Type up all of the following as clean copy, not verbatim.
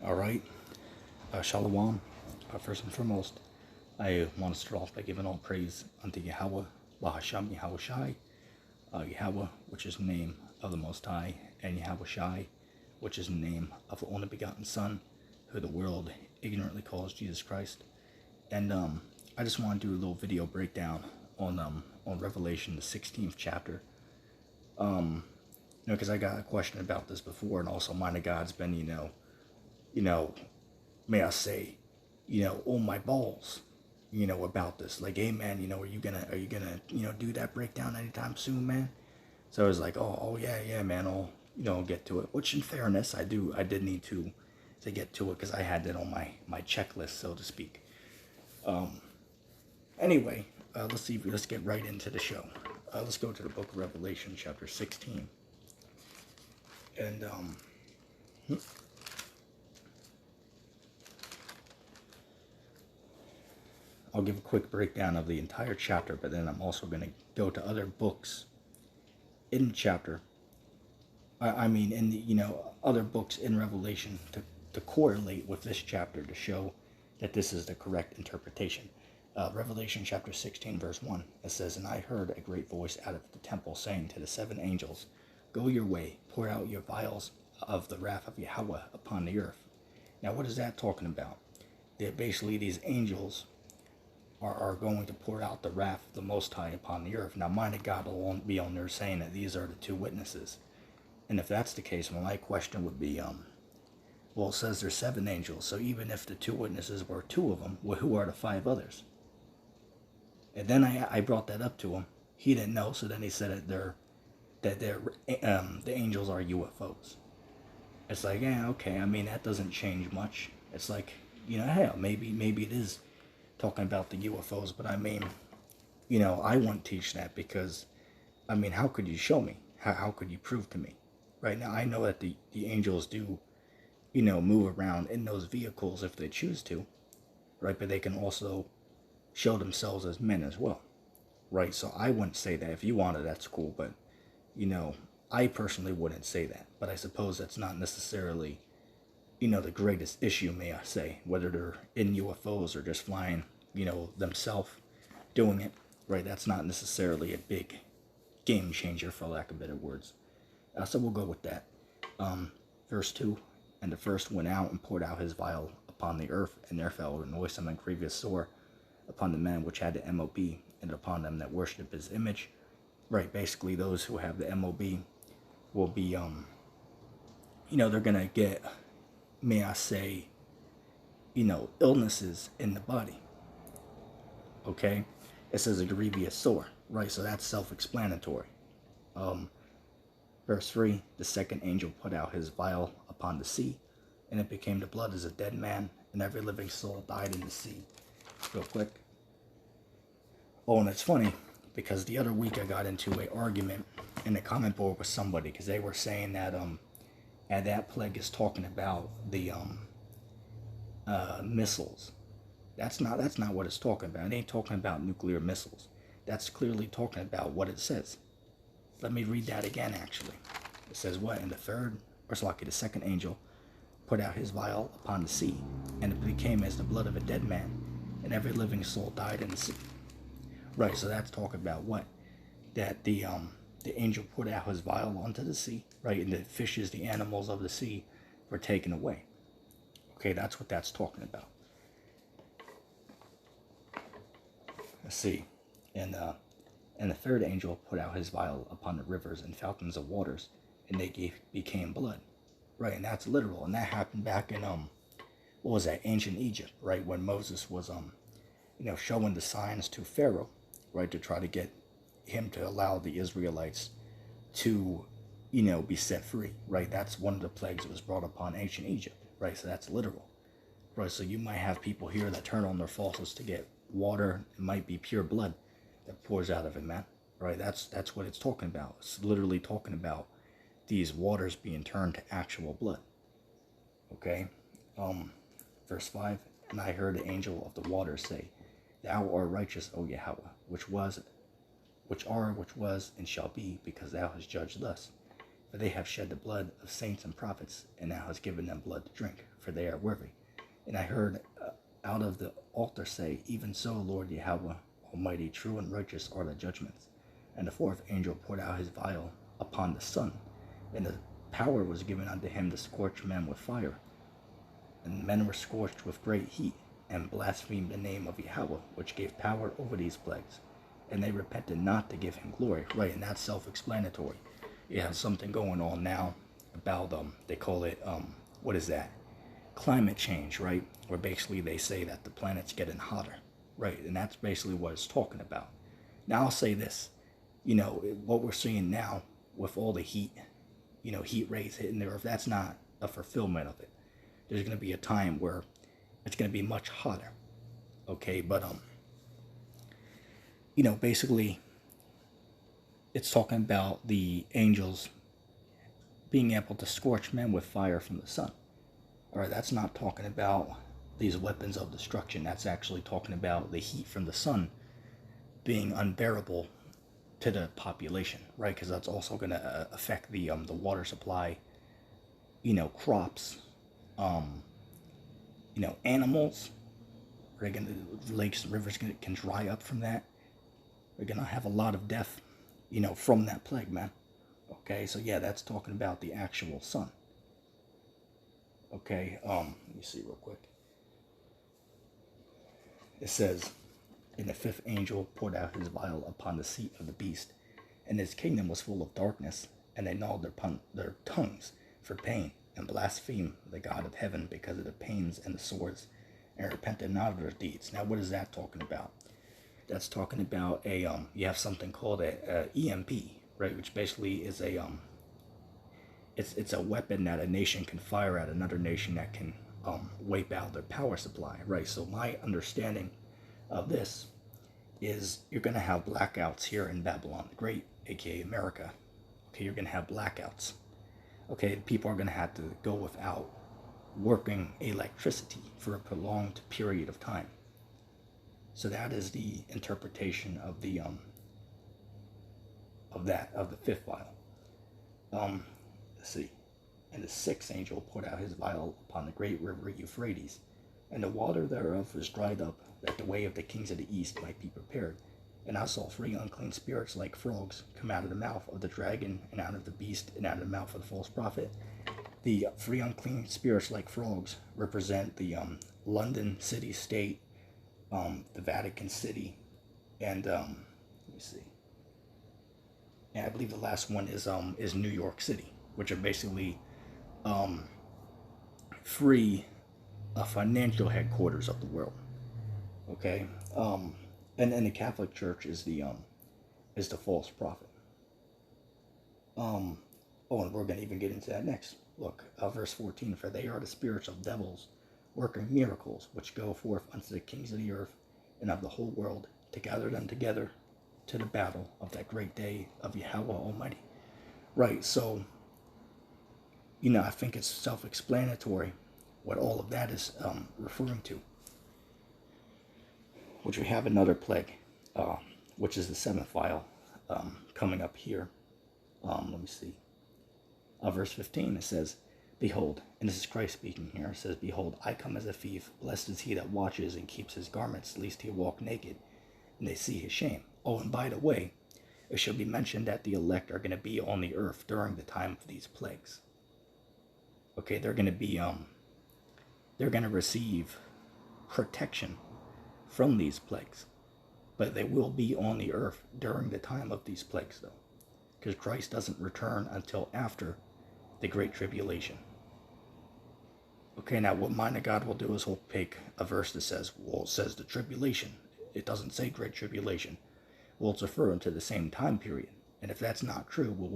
All right, Shalom. First and foremost, I want to start off by giving all praise unto Yahweh, Bahasham Yahweh Shai, Yahweh, which is the name of the Most High, and Yahweh Shai, which is the name of the only begotten Son, who the world ignorantly calls Jesus Christ. And I just want to do a little video breakdown on Revelation, the 16th chapter. Because I got a question about this before, and also Mind of God's been, may I say, on my balls, about this. Like, hey man, are you gonna, do that breakdown anytime soon, man? So I was like, oh yeah, man, I'll get to it. Which, in fairness, I did need to get to it because I had that on my checklist, so to speak. Anyway, let's get right into the show. Let's go to the book of Revelation, chapter 16, and I'll give a quick breakdown of the entire chapter, but then I'm also going to go to other books in the chapter. In the, other books in Revelation to correlate with this chapter to show that this is the correct interpretation. Revelation chapter 16, verse 1, it says, "And I heard a great voice out of the temple saying to the seven angels, Go your way, pour out your vials of the wrath of Yahweh upon the earth." Now, what is that talking about? That basically these angels are going to pour out the wrath of the Most High upon the earth. Now, Mind of God will be on there saying that these are the two witnesses. And if that's the case, well, my question would be, well, it says there's seven angels, so even if the two witnesses were two of them, well, who are the five others? And then I brought that up to him. He didn't know, so then he said that the angels are UFOs. It's like, yeah, okay, that doesn't change much. It's like, hell, maybe it is talking about the UFOs, but I wouldn't teach that because, how could you show me? How could you prove to me? Right now, I know that the angels do, move around in those vehicles if they choose to, right? But they can also show themselves as men as well, right? So I wouldn't say that. If you wanted, that's cool, but, I personally wouldn't say that. But I suppose that's not necessarily, the greatest issue, may I say, whether they're in UFOs or just flying, themselves doing it, right? That's not necessarily a big game changer, for lack of better words. So we'll go with that. Verse 2, "And the first went out and poured out his vial upon the earth, and there fell a noisome and grievous sore upon the men which had the MOB, and upon them that worship his image." Right, basically those who have the MOB will be, they're gonna get, may I say, illnesses in the body. Okay? It says a grievous sore, right? So that's self-explanatory. Verse 3, "The second angel put out his vial upon the sea, and it became the blood as a dead man, and every living soul died in the sea." Real quick. Oh, and it's funny, because the other week I got into an argument in the comment board with somebody, because they were saying that that plague is talking about the missiles. That's not what it's talking about. It ain't talking about nuclear missiles. That's clearly talking about what it says. Let me read that again, actually. It says what? "And the second angel put out his vial upon the sea, and it became as the blood of a dead man, and every living soul died in the sea." Right, so that's talking about what? That the angel put out his vial onto the sea, right? And the fishes, the animals of the sea, were taken away. Okay, that's what that's talking about. Let's see. And the third angel put out his vial upon the rivers and fountains of waters, and they became blood. Right, and that's literal. And that happened back in, what was that, ancient Egypt, right? When Moses was, showing the signs to Pharaoh, right? To try to get him to allow the Israelites to, be set free, right? That's one of the plagues that was brought upon ancient Egypt, right? So that's literal, right? So you might have people here that turn on their faucets to get water. It might be pure blood that pours out of it, man, right? That's what it's talking about. It's literally talking about these waters being turned to actual blood. Okay. Verse 5, "And I heard the angel of the waters say, Thou art righteous, O Yahweh, which was, and shall be, because thou hast judged thus. For they have shed the blood of saints and prophets, and now has given them blood to drink, for they are worthy. And I heard out of the altar say, Even so, Lord Yahweh, Almighty, true and righteous are the judgments. And the fourth angel poured out his vial upon the sun, and the power was given unto him to scorch men with fire. And men were scorched with great heat, and blasphemed the name of Yahweh, which gave power over these plagues. And they repented not to give him glory. Right, and that's self-explanatory. You have something going on now about, they call it, what is that? Climate change, right? Where basically they say that the planet's getting hotter, right? And that's basically what it's talking about. Now I'll say this, what we're seeing now with all the heat, heat rays hitting the earth, that's not a fulfillment of it. There's going to be a time where it's going to be much hotter, okay? But, basically, it's talking about the angels being able to scorch men with fire from the sun. All right, that's not talking about these weapons of destruction. That's actually talking about the heat from the sun being unbearable to the population, right? Because that's also going to affect the water supply, crops, animals. Lakes and rivers can dry up from that. We're going to have a lot of death, from that plague, man. Okay, so yeah, that's talking about the actual sun. Okay, let me see real quick. It says, And the fifth angel poured out his vial upon the seat of the beast, and his kingdom was full of darkness, and they gnawed their tongues for pain, and blasphemed the God of heaven because of the pains and the swords, and repented not of their deeds. Now, what is that talking about? That's talking about you have something called a EMP, right? Which basically is it's a weapon that a nation can fire at another nation that can wipe out their power supply, right? So my understanding of this is you're going to have blackouts here in Babylon the Great, aka America. Okay, you're going to have blackouts. Okay, people are going to have to go without working electricity for a prolonged period of time. So that is the interpretation of the fifth vial. Let's see. And the sixth angel poured out his vial upon the great river Euphrates, and the water thereof was dried up, that the way of the kings of the east might be prepared. And I saw 3 unclean spirits like frogs come out of the mouth of the dragon, and out of the beast, and out of the mouth of the false prophet. The 3 unclean spirits like frogs represent the London city-state, the Vatican City, and let me see. And I believe the last one is New York City, which are basically free financial headquarters of the world. Okay, and the Catholic Church is the false prophet. And we're gonna even get into that next. Look, verse 14: For they are the spirits of devils, working miracles, which go forth unto the kings of the earth and of the whole world, to gather them together to the battle of that great day of Yahweh Almighty. Right. So, I think it's self-explanatory what all of that is referring to. Which we have another plague, which is the 7th vial, coming up here. Let me see. Verse 15, it says, Behold, and this is Christ speaking here, it says, Behold, I come as a thief. Blessed is he that watches and keeps his garments, lest he walk naked, and they see his shame. Oh, and by the way, it should be mentioned that the elect are going to be on the earth during the time of these plagues. Okay, they're going to be, they're going to receive protection from these plagues, but they will be on the earth during the time of these plagues, though, because Christ doesn't return until after the Great Tribulation. Okay, now what Mind of God will do is he'll pick a verse that says, well, it says the tribulation. It doesn't say Great Tribulation. Well, it's referring to the same time period. And if that's not true, well,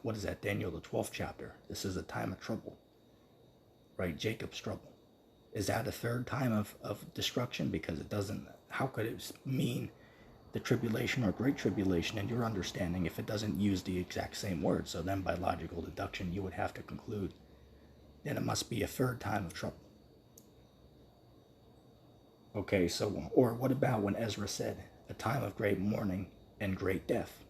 what is that, Daniel, the 12th chapter? This is a time of trouble, right? Jacob's trouble. Is that a third time of destruction? Because it doesn't, how could it mean the tribulation or great tribulation in your understanding if it doesn't use the exact same word? So then by logical deduction, you would have to conclude that it must be a third time of trouble. Okay, so, or what about when Ezra said, a time of great mourning and great death?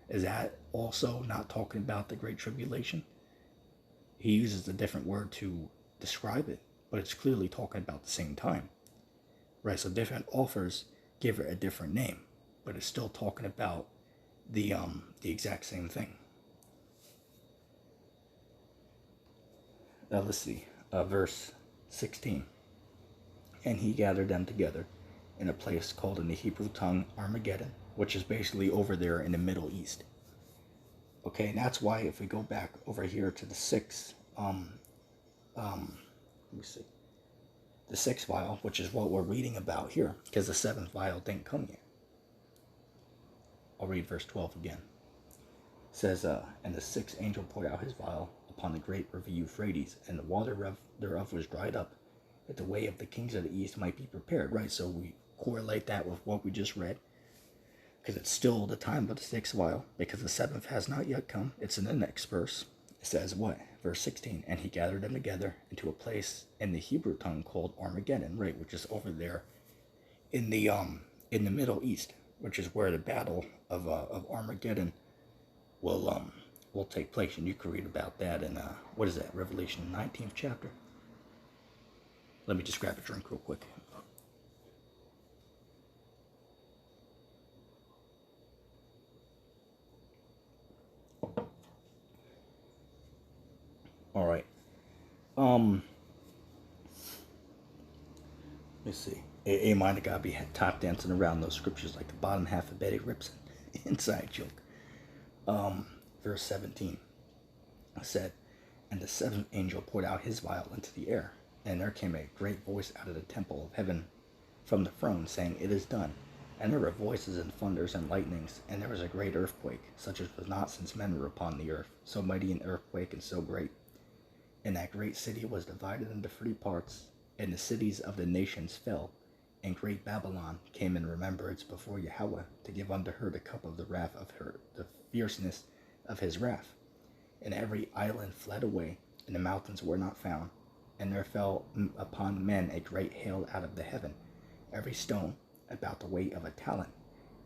Is that also not talking about the Great Tribulation. He uses a different word to describe it, but it's clearly talking about the same time, right? So different authors give it a different name, but it's still talking about the exact same thing. Let's see, verse 16. And he gathered them together in a place called in the Hebrew tongue Armageddon, which is basically over there in the Middle East. Okay, and that's why if we go back over here to the sixth, let me see, the sixth vial, which is what we're reading about here, because the seventh vial didn't come yet. I'll read verse 12 again. It says, and the sixth angel poured out his vial upon the great river Euphrates, and the water thereof was dried up, that the way of the kings of the east might be prepared. Right, so we correlate that with what we just read, because it's still the time of the sixth vial, because the seventh has not yet come. It's in the next verse. It says what? Verse 16, and he gathered them together into a place in the Hebrew tongue called Armageddon, right, which is over there in the Middle East, which is where the battle of Armageddon will take place. And you can read about that in what is that, Revelation 19th chapter. Let me just grab a drink real quick. All right. Let's see. A mind of God be top dancing around those scriptures like the bottom half of Betty Ripson. Inside joke. Verse 17. I said, and the seventh angel poured out his vial into the air, and there came a great voice out of the temple of heaven from the throne, saying, it is done. And there were voices and thunders and lightnings, and there was a great earthquake, such as was not since men were upon the earth, so mighty an earthquake and so great. And that great city was divided into 3 parts, and the cities of the nations fell, and great Babylon came in remembrance before Yahweh, to give unto her the cup of the wrath of her, the fierceness of his wrath. And every island fled away, and the mountains were not found. And there fell upon men a great hail out of the heaven, every stone about the weight of a talent.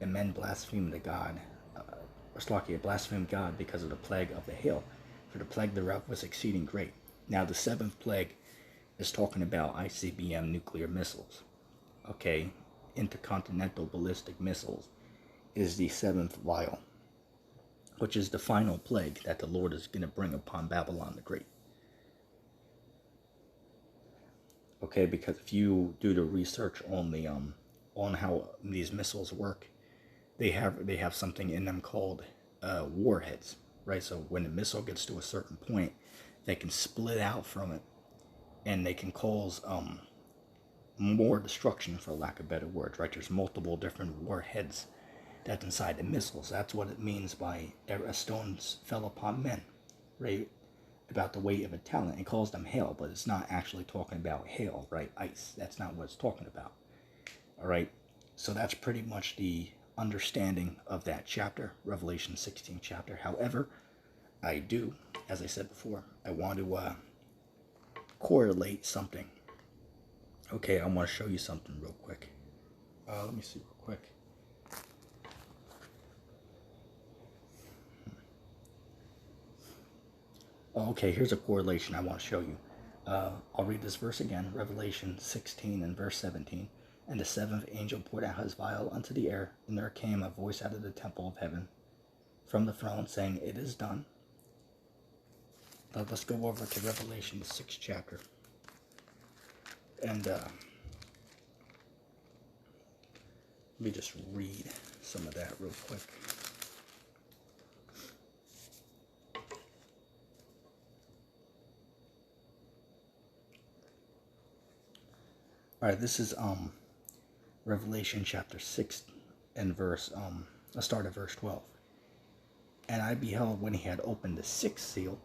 And men blasphemed the God, blasphemed God because of the plague of the hail, for the plague thereof was exceeding great. Now the seventh plague is talking about ICBM nuclear missiles. Okay, intercontinental ballistic missiles is the seventh vial, which is the final plague that the Lord is going to bring upon Babylon the Great. Okay, because if you do the research on the on how these missiles work, they have something in them called warheads, right? So when the missile gets to a certain point, they can split out from it, and they can cause more destruction, for lack of better words, right? There's multiple different warheads that's inside the missiles. That's what it means by stones fell upon men, right? About the weight of a talent. It calls them hail, but it's not actually talking about hail, right? Ice. That's not what it's talking about. All right. So that's pretty much the understanding of that chapter, Revelation 16 chapter. However, I do, as I said before, I want to correlate something. Okay, I want to show you something real quick. Let me see real quick. Okay, here's a correlation I want to show you. I'll read this verse again, Revelation 16 and verse 17. And the seventh angel poured out his vial unto the air, and there came a voice out of the temple of heaven from the throne, saying, it is done. Now let's go over to Revelation, the 6th chapter. And let me just read some of that real quick. All right, this is Revelation chapter 6 and verse let's start at verse 12. And I beheld when he had opened the 6th seal,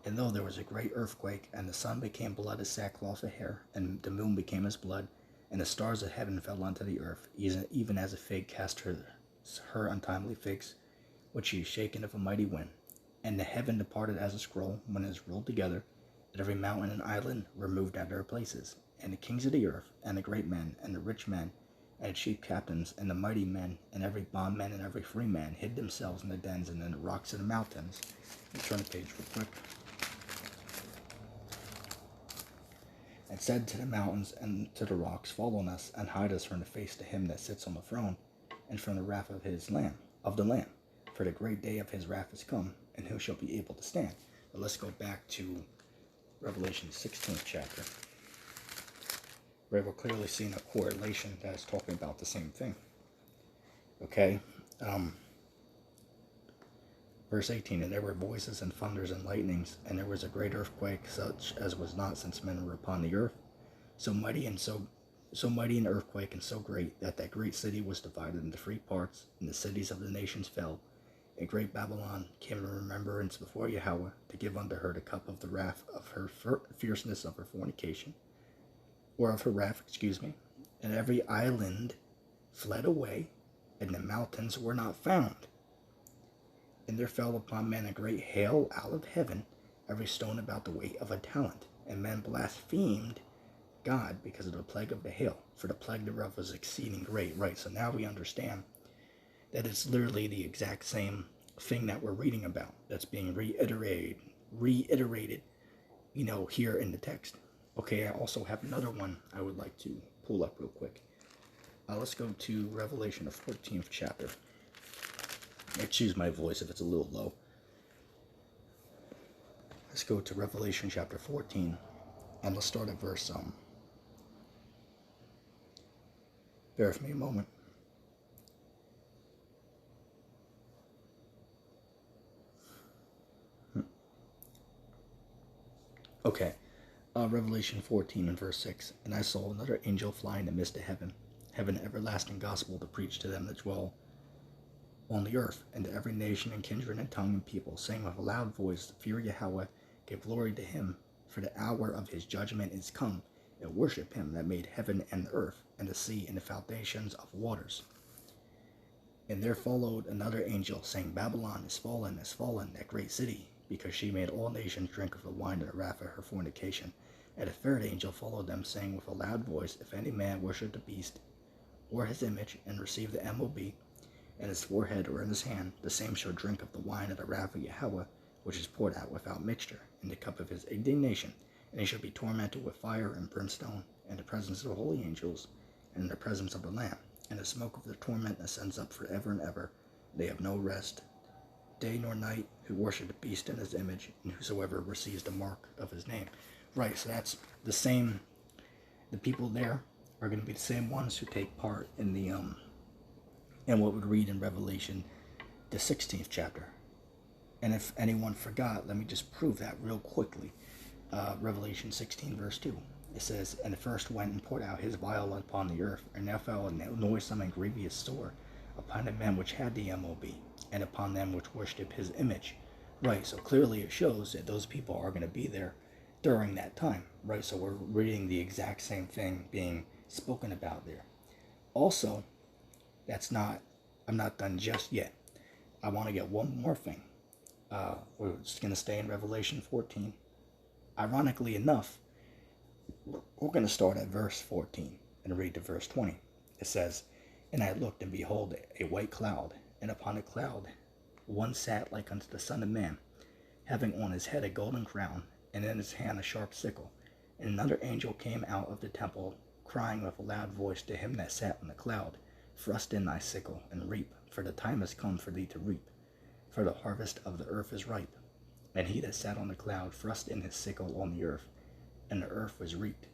and lo, there was a great earthquake, and the sun became blood as sackcloth of hair, and the moon became as blood, and the stars of heaven fell unto the earth, even as a fig cast her untimely figs, which she is shaken of a mighty wind. And the heaven departed as a scroll when it is rolled together, and every mountain and island were moved out of their places. And the kings of the earth, and the great men, and the rich men, And the chief captains and the mighty men and every bondman and every free man hid themselves in the dens and in the rocks and the mountains. Let me turn the page real quick. And said to the mountains and to the rocks, fall on us and hide us from the face of him that sits on the throne and from the wrath of the Lamb. For the great day of his wrath is come, and who shall be able to stand? But let's go back to Revelation 16th chapter. Where we're clearly seeing a correlation that is talking about the same thing. Okay? Verse 18, and there were voices and thunders and lightnings, and there was a great earthquake, such as was not since men were upon the earth. So mighty an earthquake, and so great, that great city was divided into 3 parts, and the cities of the nations fell. And great Babylon came in remembrance before Yahweh, to give unto her the cup of the wrath of her fierceness of her fornication, or of her wrath, and every island fled away, and the mountains were not found. And there fell upon men a great hail out of heaven, every stone about the weight of a talent. And men blasphemed God because of the plague of the hail, for the plague thereof was exceeding great. Right, so now we understand that it's literally the exact same thing that we're reading about that's being reiterated, here in the text. Okay, I also have another one I would like to pull up real quick. Let's go to Revelation, the 14th chapter. Excuse my voice if it's a little low. Let's go to Revelation chapter 14, and let's start at verse, bear with me a moment. Okay, Revelation 14 and verse 6, and I saw another angel fly in the midst of heaven, having an everlasting gospel to preach to them that dwell on the earth, and to every nation and kindred and tongue and people, saying with a loud voice, fear Yahweh, give glory to him, for the hour of his judgment is come, and worship him that made heaven and the earth, and the sea and the foundations of waters. And there followed another angel, saying, Babylon is fallen, that great city, because she made all nations drink of the wine of the wrath of her fornication. And a third angel followed them, saying with a loud voice, if any man worship the beast, or his image, and receive the MOB, in his forehead or in his hand, the same shall drink of the wine of the wrath of Yahweh, which is poured out without mixture, in the cup of his indignation, and he shall be tormented with fire and brimstone, in the presence of the holy angels, and in the presence of the Lamb. And the smoke of their torment ascends up forever and ever. They have no rest, day nor night, who worship the beast in his image, and whosoever receives the mark of his name. Right, so that's the same. The people there are going to be the same ones who take part in the and what we read in Revelation, the 16th chapter. And if anyone forgot, let me just prove that real quickly. Revelation 16, verse 2. It says, and the first went and poured out his vial upon the earth, and there fell a noisome and grievous sore upon the men which had the MOB, and upon them which worshipped his image. Right, so clearly it shows that those people are going to be there during that time. Right, so we're reading the exact same thing being spoken about there. Also, I'm not done just yet. I want to get one more thing. We're just going to stay in Revelation 14. Ironically enough, we're going to start at verse 14 and read to verse 20. It says, and I looked, and behold, a white cloud, and upon the cloud one sat like unto the Son of Man, having on his head a golden crown, and in his hand a sharp sickle. And another angel came out of the temple, crying with a loud voice to him that sat on the cloud, thrust in thy sickle, and reap, for the time is come for thee to reap, for the harvest of the earth is ripe. And he that sat on the cloud thrust in his sickle on the earth, and the earth was reaped.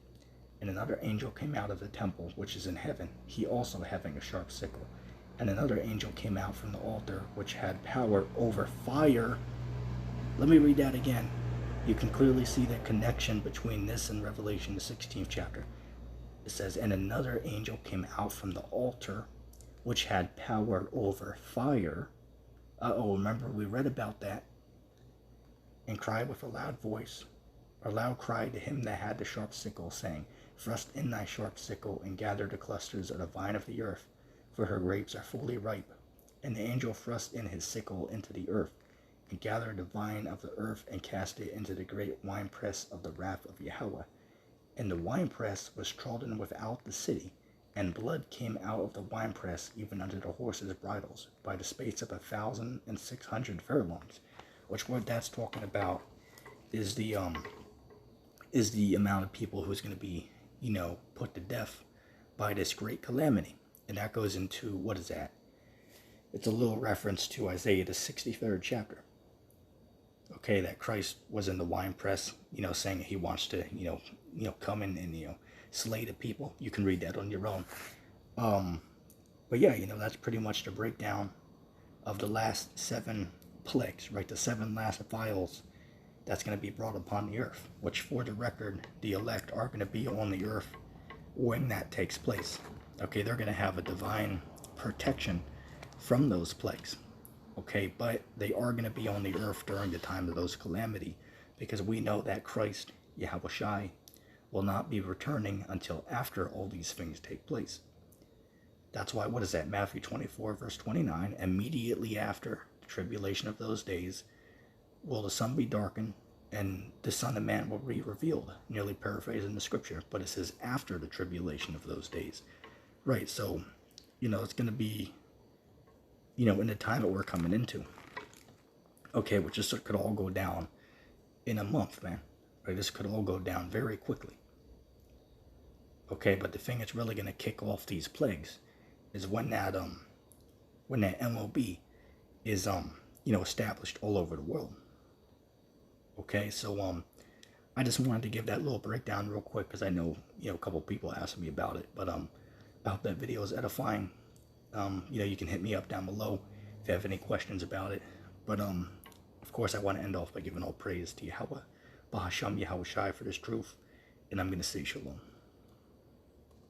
And another angel came out of the temple which is in heaven, he also having a sharp sickle. And another angel came out from the altar, which had power over fire. Let me read that again. You can clearly see the connection between this and Revelation, the 16th chapter. It says, and another angel came out from the altar, which had power over fire. Remember we read about that. And cried with a loud voice, a loud cry to him that had the sharp sickle, saying, thrust in thy sharp sickle, and gather the clusters of the vine of the earth, for her grapes are fully ripe. And the angel thrust in his sickle into the earth, and gathered the vine of the earth, and cast it into the great winepress of the wrath of Yahweh. And the winepress was trodden without the city, and blood came out of the winepress even under the horses' bridles, by the space of 1,600 furlongs. Which what that's talking about is the amount of people who's going to be, put to death by this great calamity. And that goes into, what is that? It's a little reference to Isaiah, the 63rd chapter. Okay, that Christ was in the winepress, saying he wants to, come in and, slay the people. You can read that on your own. But yeah, that's pretty much the breakdown of the last 7 plagues, right? The 7 last vials that's going to be brought upon the earth, which, for the record, the elect are going to be on the earth when that takes place. Okay, they're going to have a divine protection from those plagues. Okay, but they are going to be on the earth during the time of those calamity, because we know that Christ, Yahushai, will not be returning until after all these things take place. That's why, what is that? Matthew 24, verse 29, immediately after the tribulation of those days, will the sun be darkened, and the Son of Man will be revealed. Nearly paraphrasing the scripture, but it says after the tribulation of those days. Right, so, it's going to be, in the time that we're coming into. Okay, which this could all go down in a month, man. Right, this could all go down very quickly. Okay, but the thing that's really going to kick off these plagues is when that MOB is, established all over the world. Okay, so I just wanted to give that little breakdown real quick, because I know, a couple people asked me about it, but I hope that video is edifying. You can hit me up down below if you have any questions about it. But of course, I want to end off by giving all praise to Yahweh, Bahasham Yahushai, for this truth, and I'm going to say shalom.